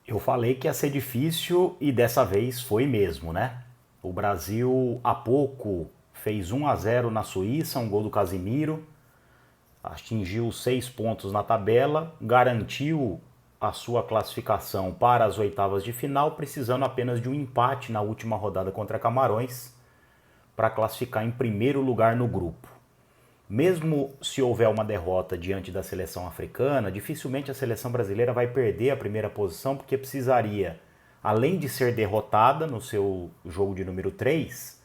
Eu falei que ia ser difícil e dessa vez foi mesmo, né? O Brasil há pouco fez 1-0 na Suíça, um gol do Casimiro, atingiu 6 pontos na tabela, garantiu a sua classificação para as oitavas de final, precisando apenas de um empate na última rodada contra Camarões para classificar em primeiro lugar no grupo. Mesmo se houver uma derrota diante da seleção africana, dificilmente a seleção brasileira vai perder a primeira posição, porque precisaria, além de ser derrotada no seu jogo de número 3,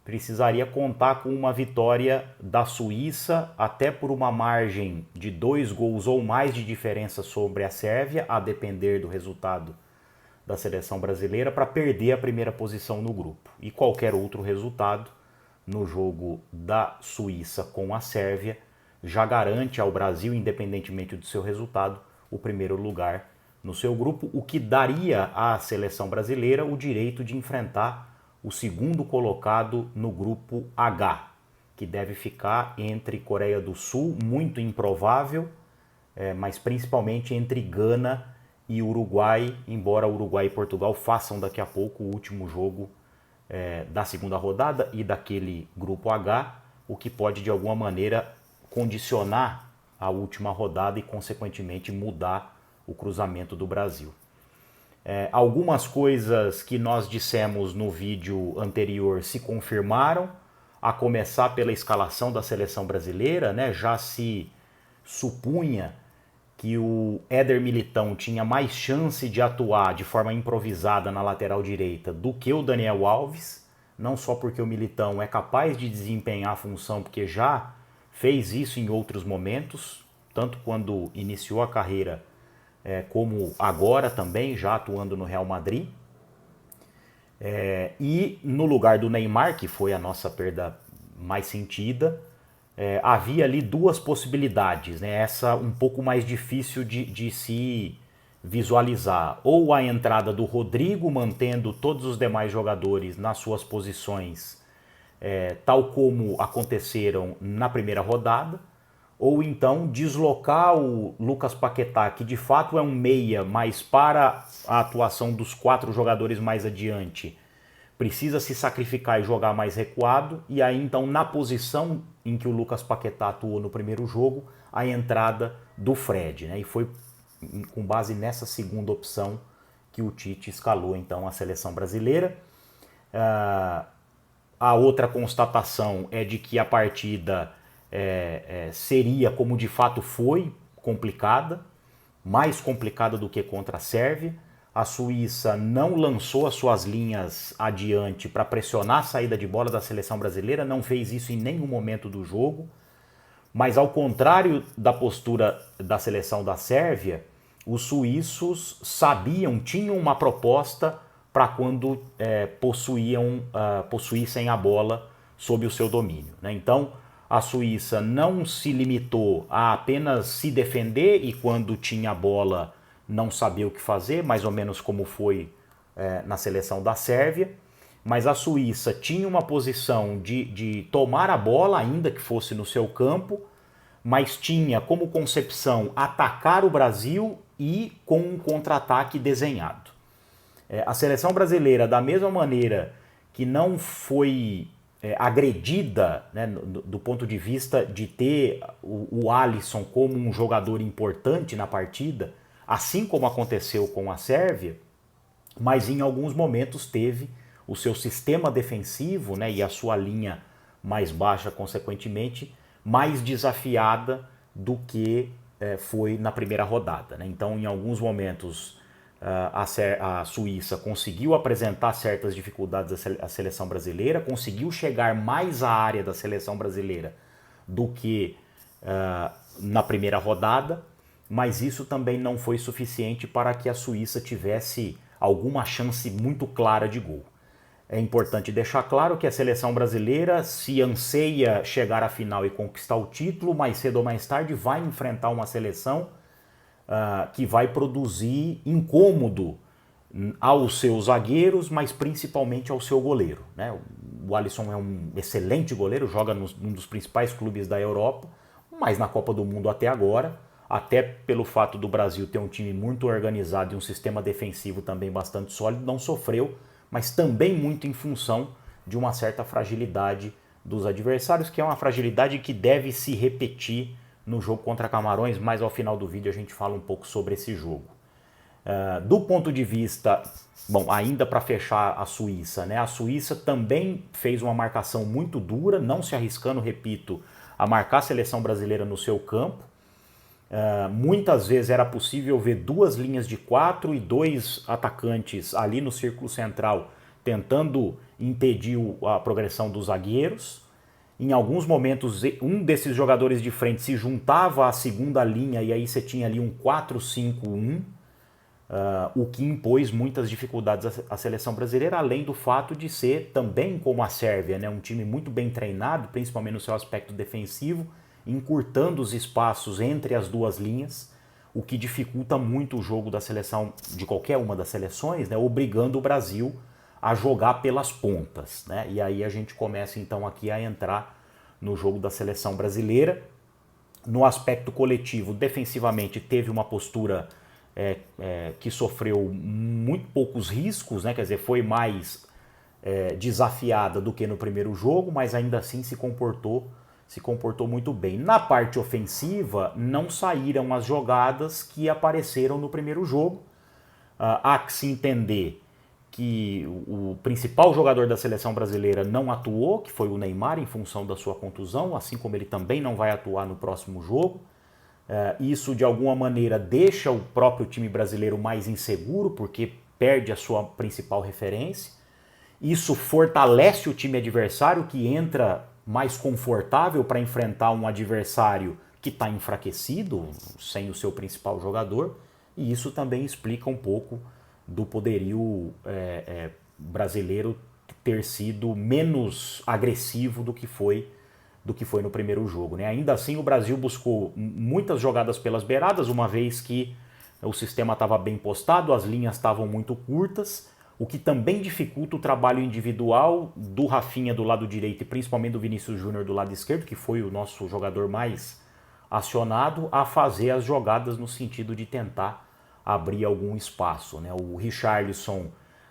precisaria contar com uma vitória da Suíça, até por uma margem de 2 gols ou mais de diferença sobre a Sérvia, a depender do resultado da seleção brasileira, para perder a primeira posição no grupo. E qualquer outro resultado no jogo da Suíça com a Sérvia já garante ao Brasil, independentemente do seu resultado, o primeiro lugar no seu grupo, o que daria à seleção brasileira o direito de enfrentar o segundo colocado no grupo H, que deve ficar entre Coreia do Sul, muito improvável, mas principalmente entre Gana e Uruguai, embora Uruguai e Portugal façam daqui a pouco o último jogo da segunda rodada e daquele grupo H, o que pode de alguma maneira condicionar a última rodada e consequentemente mudar o cruzamento do Brasil. Algumas coisas que nós dissemos no vídeo anterior se confirmaram, a começar pela escalação da seleção brasileira, né? Já se supunha que o Éder Militão tinha mais chance de atuar de forma improvisada na lateral direita do que o Daniel Alves, não só porque o Militão é capaz de desempenhar a função, porque já fez isso em outros momentos, tanto quando iniciou a carreira como agora também, já atuando no Real Madrid. E no lugar do Neymar, que foi a nossa perda mais sentida, havia ali duas possibilidades, né? Essa um pouco mais difícil de se visualizar. Ou a entrada do Rodrigo, mantendo todos os demais jogadores nas suas posições, tal como aconteceram na primeira rodada, ou então deslocar o Lucas Paquetá, que de fato é um meia, mas para a atuação dos 4 jogadores mais adiante, precisa se sacrificar e jogar mais recuado, e aí então na posição em que o Lucas Paquetá atuou no primeiro jogo, a entrada do Fred, né? E foi com base nessa segunda opção que o Tite escalou então a seleção brasileira. A outra constatação é de que a partida seria, como de fato foi, complicada, mais complicada do que contra a Sérvia. A Suíça não lançou as suas linhas adiante para pressionar a saída de bola da seleção brasileira, não fez isso em nenhum momento do jogo, mas ao contrário da postura da seleção da Sérvia, os suíços sabiam, tinham uma proposta para quando possuíssem a bola sob o seu domínio, né? Então, a Suíça não se limitou a apenas se defender e quando tinha a bola não sabia o que fazer, mais ou menos como foi na seleção da Sérvia, mas a Suíça tinha uma posição de tomar a bola, ainda que fosse no seu campo, mas tinha como concepção atacar o Brasil e com um contra-ataque desenhado. A seleção brasileira, da mesma maneira que não foi agredida, né, do ponto de vista de ter o Alisson como um jogador importante na partida, assim como aconteceu com a Sérvia, mas em alguns momentos teve o seu sistema defensivo, né, e a sua linha mais baixa, consequentemente, mais desafiada do que foi na primeira rodada, né? Então, em alguns momentos, a Suíça conseguiu apresentar certas dificuldades à seleção brasileira, conseguiu chegar mais à área da seleção brasileira do que na primeira rodada, mas isso também não foi suficiente para que a Suíça tivesse alguma chance muito clara de gol. É importante deixar claro que a seleção brasileira, se anseia chegar à final e conquistar o título, mais cedo ou mais tarde vai enfrentar uma seleção que vai produzir incômodo aos seus zagueiros, mas principalmente ao seu goleiro, né? O Alisson é um excelente goleiro, joga num dos principais clubes da Europa, mas na Copa do Mundo até agora até pelo fato do Brasil ter um time muito organizado e um sistema defensivo também bastante sólido, não sofreu, mas também muito em função de uma certa fragilidade dos adversários, que é uma fragilidade que deve se repetir no jogo contra Camarões. Mais ao final do vídeo a gente fala um pouco sobre esse jogo. Do ponto de vista, bom, ainda para fechar a Suíça, né? A Suíça também fez uma marcação muito dura, não se arriscando, repito, a marcar a seleção brasileira no seu campo. Muitas vezes era possível ver duas linhas de 4 e 2 atacantes ali no círculo central tentando impedir a progressão dos zagueiros. Em alguns momentos, um desses jogadores de frente se juntava à segunda linha e aí você tinha ali um 4-5-1, o que impôs muitas dificuldades à seleção brasileira, além do fato de ser também como a Sérvia, né, um time muito bem treinado, principalmente no seu aspecto defensivo, encurtando os espaços entre as duas linhas, o que dificulta muito o jogo da seleção, de qualquer uma das seleções, né, obrigando o Brasil a jogar pelas pontas, né? E aí a gente começa então aqui a entrar no jogo da seleção brasileira. No aspecto coletivo, defensivamente teve uma postura que sofreu muito poucos riscos, né? Quer dizer, foi mais desafiada do que no primeiro jogo, mas ainda assim se comportou muito bem. Na parte ofensiva, não saíram as jogadas que apareceram no primeiro jogo. Há que se entender que o principal jogador da seleção brasileira não atuou, que foi o Neymar, em função da sua contusão, assim como ele também não vai atuar no próximo jogo. Isso, de alguma maneira, deixa o próprio time brasileiro mais inseguro, porque perde a sua principal referência. Isso fortalece o time adversário, que entra mais confortável para enfrentar um adversário que está enfraquecido, sem o seu principal jogador. E isso também explica um pouco do poderio brasileiro ter sido menos agressivo do que foi no primeiro jogo, né? Ainda assim, o Brasil buscou muitas jogadas pelas beiradas, uma vez que o sistema estava bem postado, as linhas estavam muito curtas, o que também dificulta o trabalho individual do Rafinha do lado direito e principalmente do Vinícius Júnior do lado esquerdo, que foi o nosso jogador mais acionado a fazer as jogadas no sentido de tentar abrir algum espaço, né? O Richarlison,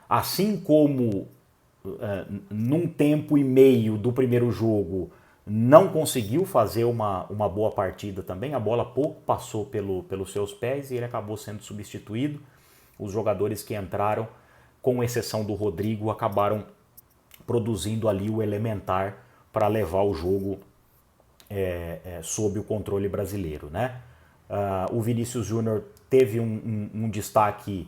assim como num tempo e meio do primeiro jogo, não conseguiu fazer uma boa partida também. A bola pouco passou pelos seus pés e ele acabou sendo substituído. Os jogadores que entraram, com exceção do Rodrigo, acabaram produzindo ali o elementar para levar o jogo sob o controle brasileiro, né? O Vinícius Júnior teve um destaque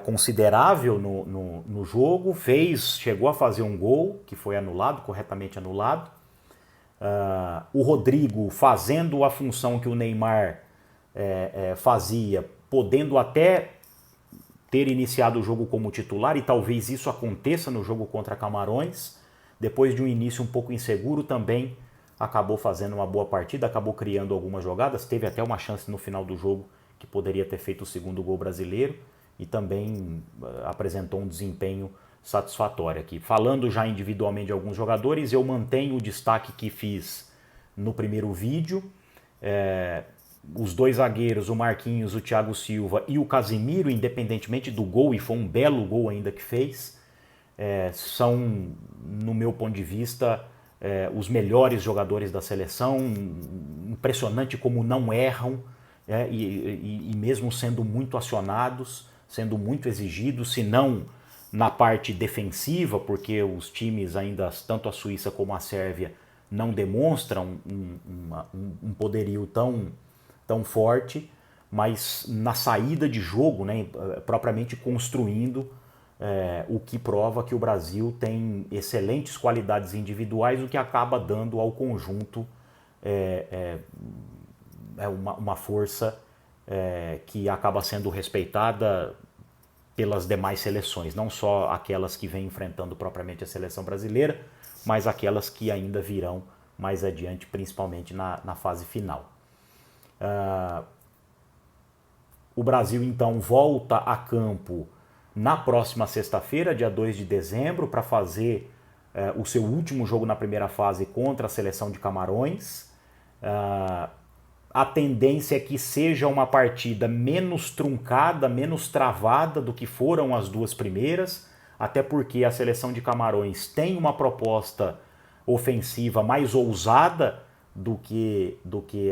considerável no jogo, chegou a fazer um gol que foi anulado, corretamente anulado. O Rodrigo fazendo a função que o Neymar fazia, podendo até ter iniciado o jogo como titular, e talvez isso aconteça no jogo contra Camarões. Depois de um início um pouco inseguro, também acabou fazendo uma boa partida, acabou criando algumas jogadas, teve até uma chance no final do jogo que poderia ter feito o segundo gol brasileiro e também apresentou um desempenho satisfatório aqui. Falando já individualmente de alguns jogadores, eu mantenho o destaque que fiz no primeiro vídeo. Os dois zagueiros, o Marquinhos, o Thiago Silva e o Casemiro, independentemente do gol, e foi um belo gol ainda que fez, são, no meu ponto de vista, os melhores jogadores da seleção. Impressionante como não erram, e mesmo sendo muito acionados, sendo muito exigidos, se não na parte defensiva, porque os times ainda, tanto a Suíça como a Sérvia, não demonstram um poderio tão forte, mas na saída de jogo, né, propriamente construindo, o que prova que o Brasil tem excelentes qualidades individuais, o que acaba dando ao conjunto uma força que acaba sendo respeitada pelas demais seleções, não só aquelas que vêm enfrentando propriamente a seleção brasileira, mas aquelas que ainda virão mais adiante, principalmente na fase final. O Brasil então volta a campo na próxima sexta-feira, dia 2 de dezembro, para fazer o seu último jogo na primeira fase contra a seleção de Camarões. a tendência é que seja uma partida menos truncada, menos travada do que foram as duas primeiras, até porque a seleção de Camarões tem uma proposta ofensiva mais ousada do que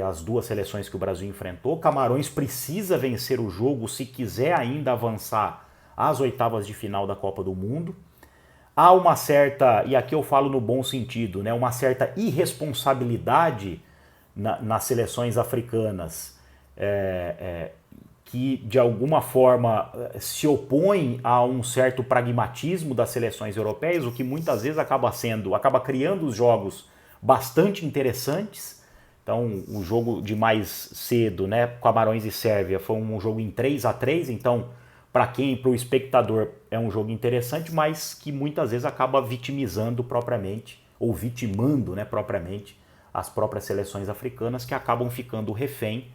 as duas seleções que o Brasil enfrentou. Camarões precisa vencer o jogo se quiser ainda avançar às oitavas de final da Copa do Mundo. Há uma certa, e aqui eu falo no bom sentido, né, uma certa irresponsabilidade nas seleções africanas, que de alguma forma se opõe a um certo pragmatismo das seleções europeias, o que muitas vezes acaba criando os jogos bastante interessantes. Então, o jogo de mais cedo, né, Camarões e Sérvia, foi um jogo em 3-3, então para o espectador é um jogo interessante, mas que muitas vezes acaba vitimizando propriamente, ou vitimando, né, propriamente, as próprias seleções africanas, que acabam ficando refém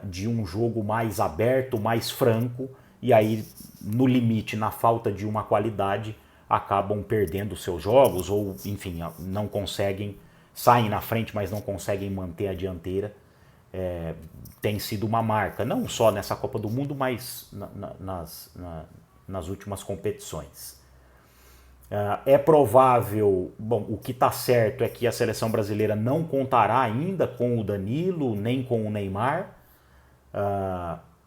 de um jogo mais aberto, mais franco, e aí, no limite, na falta de uma qualidade, acabam perdendo seus jogos, ou, enfim, não conseguem, saem na frente, mas não conseguem manter a dianteira. Tem sido uma marca, não só nessa Copa do Mundo, mas nas últimas competições. É provável, bom, o que está certo é que a seleção brasileira não contará ainda com o Danilo, nem com o Neymar,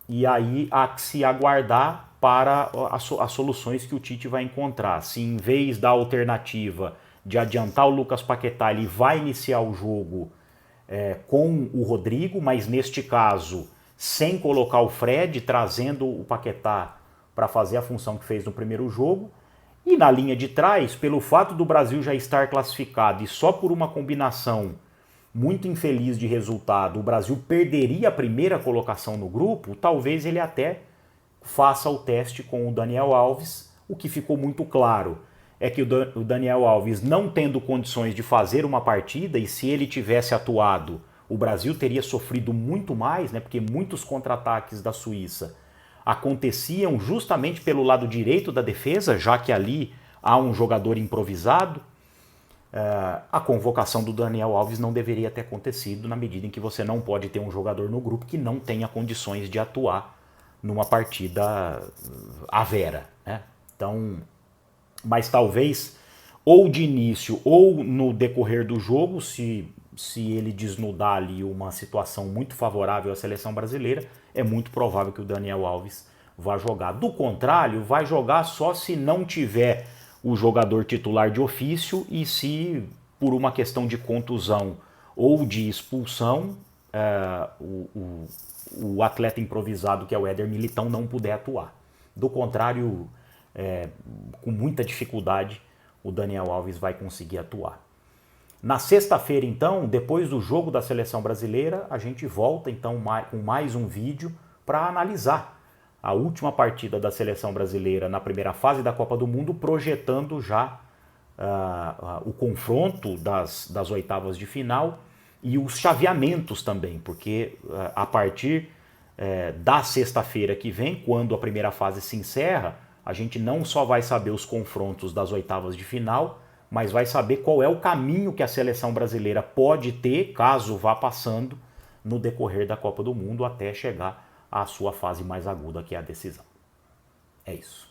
e aí há que se aguardar para as soluções que o Tite vai encontrar. Se em vez da alternativa de adiantar o Lucas Paquetá, ele vai iniciar o jogo com o Rodrigo, mas neste caso sem colocar o Fred, trazendo o Paquetá para fazer a função que fez no primeiro jogo. E na linha de trás, pelo fato do Brasil já estar classificado e só por uma combinação muito infeliz de resultado o Brasil perderia a primeira colocação no grupo, talvez ele até faça o teste com o Daniel Alves. O que ficou muito claro é que o Daniel Alves, não tendo condições de fazer uma partida, e se ele tivesse atuado, o Brasil teria sofrido muito mais, né, porque muitos contra-ataques da Suíça aconteciam justamente pelo lado direito da defesa, já que ali há um jogador improvisado. A convocação do Daniel Alves não deveria ter acontecido, na medida em que você não pode ter um jogador no grupo que não tenha condições de atuar numa partida à vera, né? Então, mas talvez ou de início ou no decorrer do jogo, se ele desnudar ali uma situação muito favorável à seleção brasileira, é muito provável que o Daniel Alves vá jogar. Do contrário, vai jogar só se não tiver o jogador titular de ofício e se, por uma questão de contusão ou de expulsão, o atleta improvisado, que é o Éder Militão, não puder atuar. Do contrário, com muita dificuldade, o Daniel Alves vai conseguir atuar. Na sexta-feira, então, depois do jogo da seleção brasileira, a gente volta então com mais um vídeo para analisar a última partida da seleção brasileira na primeira fase da Copa do Mundo, projetando já o confronto das oitavas de final e os chaveamentos também, porque a partir da sexta-feira que vem, quando a primeira fase se encerra, a gente não só vai saber os confrontos das oitavas de final, mas vai saber qual é o caminho que a seleção brasileira pode ter, caso vá passando, no decorrer da Copa do Mundo, até chegar à sua fase mais aguda, que é a decisão. É isso.